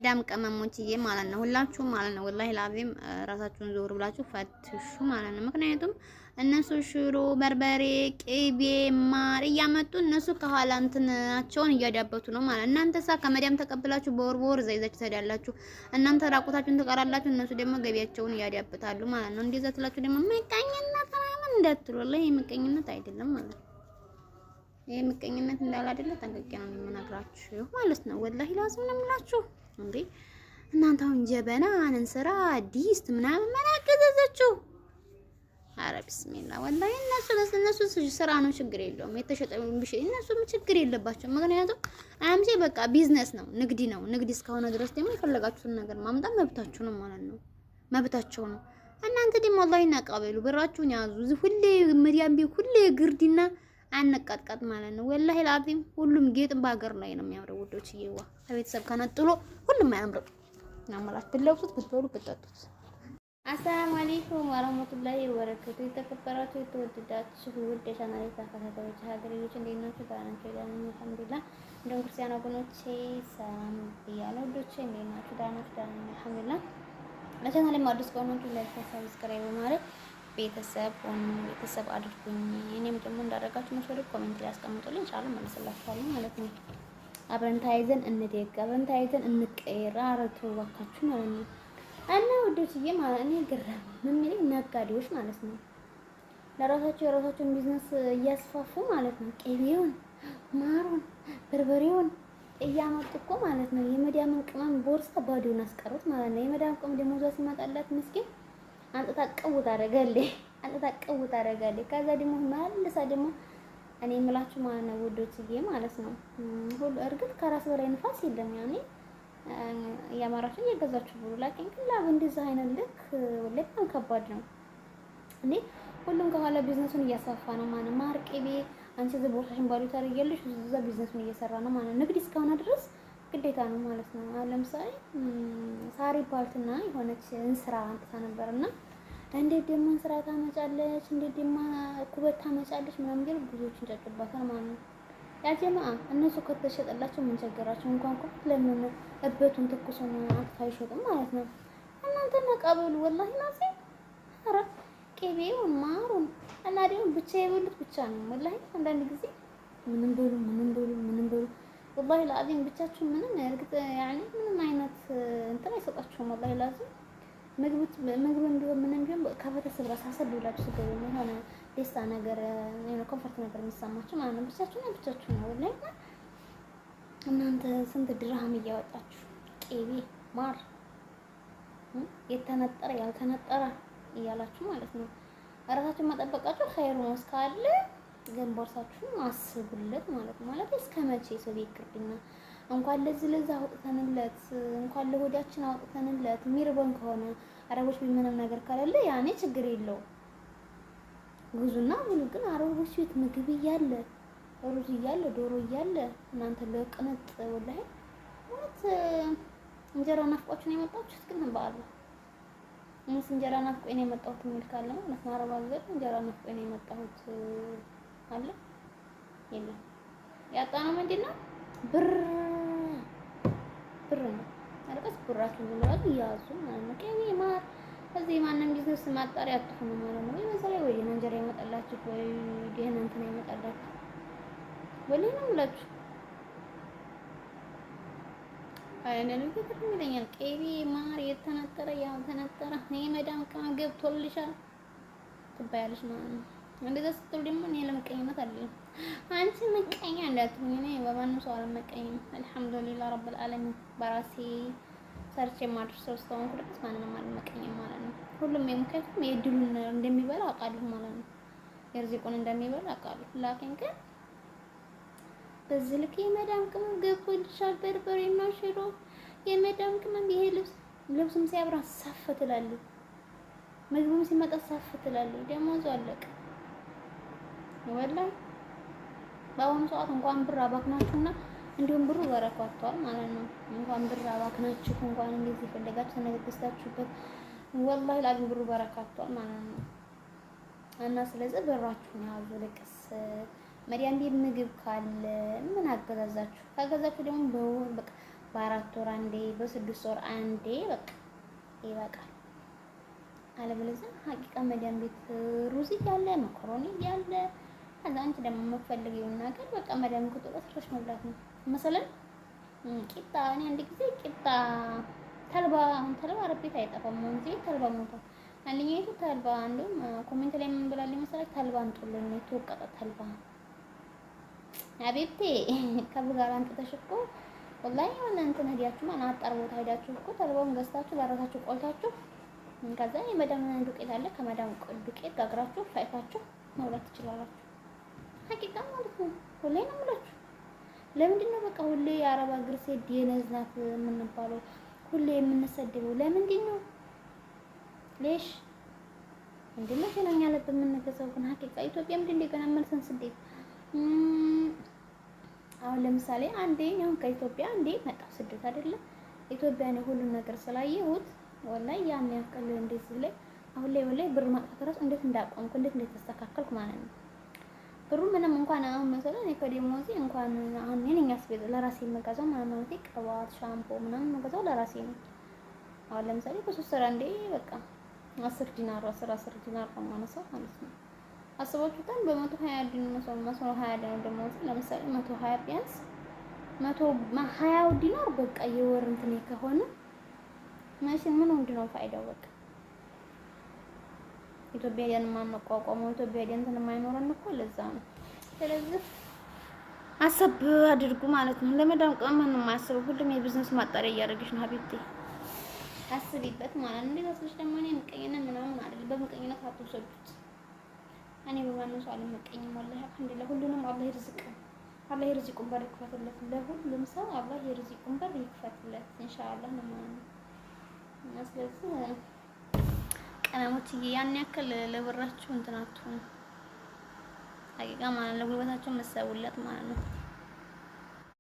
ዳም ቀመሞችዬ ማለት ነው ሁላችሁም ማለት ነው ወላሂ ላዚም ራሳችሁን ዞር ብላችሁ ፈትሹ ማለት ነው። ምክንያቱም እነሱ ሽሮ፣ በርበሬ፣ ቅቤ፣ ማር እያመጡ እነሱ ከኋላ እንትናቸውን እያዳበቱ ነው ማለት ነው። እናንተሳ ከመዳም ተቀብላችሁ በወር ዘይዛችሁ ትሄዳላችሁ። እናንተ ራቁታችሁን ትቀራላችሁ። እነሱ ደግሞ ገቢያቸውን እያዳብታሉ ማለት ነው። እንደዛ ትላችሁ ደግሞ ምቀኝነት ምናምን እንዳትሉ ወላሂ ምቀኝነት አይደለም ማለት ነው። ይሄ ምቀኝነት እንዳለ አይደለ ጠንቅቄ ነው የምነግራችሁ ማለት ነው። ወላሂ ላዚም ነው የምላችሁ። እንዴ እናንተ አሁን ጀበና እንስራ ዲስት ምናምን ምን አገዛዛችሁ? ኧረ ቢስሚላ ወላሂ እነሱ ስራ ነው ችግር የለውም። የተሸጠ እነሱ ችግር የለባቸው። ምክንያቱም አምሴ በቃ ቢዝነስ ነው ንግድ ነው። ንግድ እስከሆነ ድረስ ደግሞ የፈለጋችሁትን ነገር ማምጣት መብታችሁ ነው ማለት ነው። መብታቸው ነው። እናንተ ደግሞ ወላሂ እናቃበሉ ብራችሁን ያዙ። ሁሌ መዲያም ቢ ሁሌ ግርድና አነቃጥቃጥ ማለት ነው። ወላሂ ላዚም ሁሉም ጌጥ በሀገር ላይ ነው የሚያምረው ውዶች። ይዋ ከቤተሰብ ከነጥሎ ሁሉም አያምረው። ያማላች ብትለብሱት ብትበሉ ብትጠጡት። አሰላሙ አለይኩም ወራህመቱላሂ ወበረካቱ። የተከበራችሁ የተወደዳችሁ ውድ የቻናሌ ተከታታዮች ሀገሬዎች እንዴት ናችሁ? ዳናችሁ ዳን አልሐምዱሊላህ። እንደው ክርስቲያን ወገኖቼ ሰላም ብያለሁ። ውዶቼ እንዴት ናችሁ? ዳናችሁ ዳን አልሐምዱሊላህ። ለቻናሌ አዲስ ከሆናችሁ ላይክ ሰብስክራይብ በማድረግ ቤተሰብ አድርጉኝ። እኔም ደግሞ እንዳደረጋችሁ መስሎ ኮሜንት ላይ አስቀምጡልኝ ኢንሻአላህ መልስላችኋለሁ ማለት ነው። አብረን ተያይዘን እንደግ፣ አብረን ተያይዘን እንቀየር። አረቱ ወካችሁ ማለት ነው። እና ወዶችዬ ማለት እኔ ግርም ምን ነጋዴዎች ማለት ነው ለራሳቸው የራሳቸውን ቢዝነስ እያስፋፉ ማለት ነው። ቅቤውን፣ ማሩን፣ በርበሬውን እያመጡ እኮ ማለት ነው የመዳምን ቅመም ቦርሳ ባዶውን አስቀሩት ማለት ነው። የመዳም ቅመም ደሞዟ ሲመጣላት ምስኪን አንጥታ ቀውት አደረጋለች። ከዛ ደግሞ መልሳ ደግሞ እኔ የምላችሁ ማለት ነው ውዶችዬ ማለት ነው ሁሉ እርግጥ ከራስ በላይ ንፋስ የለም። ያኔ ያማራችሁ እየገዛችሁ ብሉ። ላኪን ግን ላብ እንደዛ አይነት ልክ በጣም ከባድ ነው እንዴ። ሁሉም ከኋላ ቢዝነሱን እያስፋፋ ነው ማለት ማር፣ ቅቤ አንቺ እዚህ ቦርሳሽን ባዶ ታደርጊያለሽ፣ እዛ ቢዝነሱን እየሰራ ነው ማለት ንግድ እስከሆነ ድረስ ግዴታ ነው ማለት ነው። ለምሳሌ ሳሪ ፓርትና የሆነች እንስራ አንጥታ ነበርና እንዴት ደግሞ እንስራ ታመጫለች፣ እንዴት ደግሞ ኩበት ታመጫለች ምናምን ግን ብዙዎች እንጨጭባታል ማለት ነው። ያጀማ እነሱ ከተሸጠላቸው ምን ቸገራቸው? እንኳን ኩበት ለምን እበቱን ትኩሱን አንጥታ አይሸጥም ማለት ነው። እናንተ ነቃበሉ ወላሂ ናዚ ኧረ ቅቤውን ማሩን እና ደግሞ ብቻ የበሉት ብቻ ነው ወላሂ። አንዳንድ ጊዜ ምንም በሉ ወላሂ ላዚም ብቻችሁ ምንም እርግጥ ያኔ ምንም አይነት እንትን አይሰጣችሁም ወላሂ ላዚም። ምግብ እንዲሆን ምንም ቢሆን ከቤተሰብ ጋር ሳሰብ ብላችሁ ስገቡ የሆነ ደስታ ነገር የሆነ ኮምፎርት ነገር የሚሰማችሁ ማለት ነው። ብቻችሁ ነው ወላሂ። እናንተ ስንት ድርሃም እያወጣችሁ ቅቤ ማር የተነጠረ ያልተነጠረ እያላችሁ ማለት ነው። ራሳችሁን መጠበቃችሁ ኸይር ነው እስካለ ግን ቦርሳችሁን አስቡለት ማለት ነው። ማለት እስከ መቼ ሰው ቤት ግርድና እንኳን ለዛ አውጥተንለት እንኳን ለሆዳችን አውጥተንለት ሚርበን ከሆነ አረቦች ቢመንም ነገር ካለ ያኔ ችግር የለው ጉዙና ብሉ። ግን አረቦች ቤት ምግብ እያለ ሩዝ እያለ ዶሮ እያለ እናንተ ለቅንጥ ወላሂ ማለት እንጀራ ናፍቋችሁ ነው የመጣችሁት። ግን በአላህ እኔስ እንጀራ ናፍቆኝ ነው የመጣሁት የሚል ካለ ማለት ነው አረብ ሀገር እንጀራ ናፍቆኝ ነው የመጣሁት አለ የለም። ያጣነው ምንድነው? ብር ነው። አልቀስ ብራችሁን ዝምራቱ ያዙ ማለት ነው። ቅቤ ማር እዚህ ማንም ቢዝነስ ማጣሪያ አትሆኑ ማለት ነው። በተለይ ወይ እንጀራ ይመጣላችሁ ወይ ደህና እንትን ይመጣላችሁ ወለኔ ነው ብላችሁ አይነን ነገር ይለኛል። ቅቤ ማር የተነጠረ ያልተነጠረ የመዳም ቅመም ገብቶልሻል ትባያለሽ ማለት ነው። እንደዛ ስትሉ ደግሞ እኔ ለምቀኝነት አይደለም አንቺ ምቀኛ እንዳትሉኝ። እኔ በማንም ሰው አልመቀኝም። አልሐምዱሊላህ ረብል ዓለሚን በራሴ ሰርቼ ማድረሰው እስካሁን ድረስ ማንንም አልመቀኝም ማለት ነው። ሁሉም የምከፍም የድሉን እንደሚበላ አውቃለሁ ማለት ነው። የርዚቁን እንደሚበላ አውቃለሁ። ላኪን ግን በዚህ ልክ የመዳም ቅመም ገብቶልሻል በርበሬና ሽሮ የመዳም ቅመም ይሄ ልብስም ሲያብራ ሳፍ ትላለች፣ ምግቡም ሲመጣ ሳፍ ትላለች። ደሞዙ አለቀ ወላሂ። በአሁኑ ሰዓት እንኳን ብር አባክናችሁና እንዲሁም ብሩ በረካቷል ማለት ነው። እንኳን ብር አባክናችሁ እንኳን እንደዚህ ፈለጋችሁ ነገር ገዝታችሁበት ወላሂ ላዚም ብሩ በረካቷል ማለት ነው። እና ስለዚህ ብራችሁን ያዙ። ልቅስ መዲያም ቤት ምግብ ካለ ምን አገዛዛችሁ? ካገዛችሁ ደግሞ በወር በቃ በ4 ወር አንዴ፣ በ6 ወር አንዴ በቃ ይበቃል። አለበለዚያ ሀቂቃ መዳም ቤት ሩዝ እያለ መኮሮኒ እያለ ከዛ አንቺ ደግሞ የምትፈልጊውን ነገር በቃ መዳም ቁጥር ሰርተሽ መብላት ነው። መሰለን ቂጣ እኔ አንድ ጊዜ ቂጣ ተልባ አሁን ተልባ አረቤት አይጠፋም እንጂ ተልባ ሞቷል። አንደኛይቱ ተልባ እንደውም ኮሜንት ላይ ምን ብላለች መሰለኝ ተልባ አንጡልኝ የተወቀጠ ተልባ አቤቴ ከብጋር አንጥተሽ እኮ ወላሂ የሆነ እንትን ሄዳችሁ ማን አጣር ቦታ ሄዳችሁ እኮ ተልባውን ገዝታችሁ ለራሳችሁ ቆልታችሁ ከዛ የመዳም ዱቄት አለ ከመዳም ዱቄት ጋግራችሁ ፈይታችሁ መብላት ትችላላችሁ። ሀቂቃ ማለት ነው። ሁሌ ነው የምላችሁ። ለምንድን ነው በቃ ሁሌ የአረብ አገር ሴት የነዝናት የምንባለው? ሁሌ የምንሰደበው ለምንድን ነው? ሌሽ እንደምን ነው ያለበት የምንገዛው? ግን ሀቂቃ ኢትዮጵያ ምንድን እንደገና መልሰን ስደት አሁን ለምሳሌ አንዴ አሁን ከኢትዮጵያ አንዴ መጣሁ ስደት አይደለም ኢትዮጵያ ነው ሁሉም ነገር ስላየሁት ወላሂ ያን ያክል እንደዚህ ላይ አሁን ላይ ወላሂ ብር ማጥፋት ራሱ እንዴት እንዳቆምኩ እንዴት እንደተስተካከልኩ ማለት ነው። ብሩ ምንም እንኳን አሁን መሰለኝ እኔ ከደሞዜ እንኳን አሁን እኔ አስቤዛ ለራሴ የምገዛው ማለት ነው። ቅባት ሻምፖ ምናምን የምገዛው ለራሴ ነው። አሁን ለምሳሌ በሶስት ወር አንዴ በቃ 10 ዲናር 10 ዲናር ከማነሳው ማለት ነው። አስባችሁታል? በ120 ዲናር ነው 120 ዲናር ደሞዝ ለምሳሌ 120 ቢያንስ 120 ዲናር በቃ የወር እንትን ከሆነ ማሽን ምን ነው ፋይዳው? በቃ ኢትዮጵያ ያን ማንቋቋመው ኢትዮጵያ ያን እንትን የማይኖረን እኮ ለዛ ነው። ስለዚህ አሰብ አድርጉ ማለት ነው። ለመዳም ቀመን ነው የማያስበው። ሁሉም የቢዝነስ ማጣሪያ እያደረገች ነው ሀቢብቲ አስቢበት ማለት ነው። እንደዛ ስለሽ ደግሞ እኔ ምቀኝነት ምናምን አይደለም። በምቀኝነት አትወሰዱት። እኔ በማንም ሰው አልመቀኝም ወላሂ አልሐምዱሊላህ። ሁሉንም አላህ ይርዝቀው። አላህ ይርዝቁን በር ይክፈትለት። ለሁሉም ሰው አላህ ይርዝቁን በር ይክፈትለት ኢንሻአላህ ነው ማለት ነው። ስለዚህ ቀለሞችዬ ያን ያክል ለብራችሁ እንትን አትሁኑ። ሀቂቃ ማለት ነው። ለጉልበታችሁ መሰውለት ማለት ነው።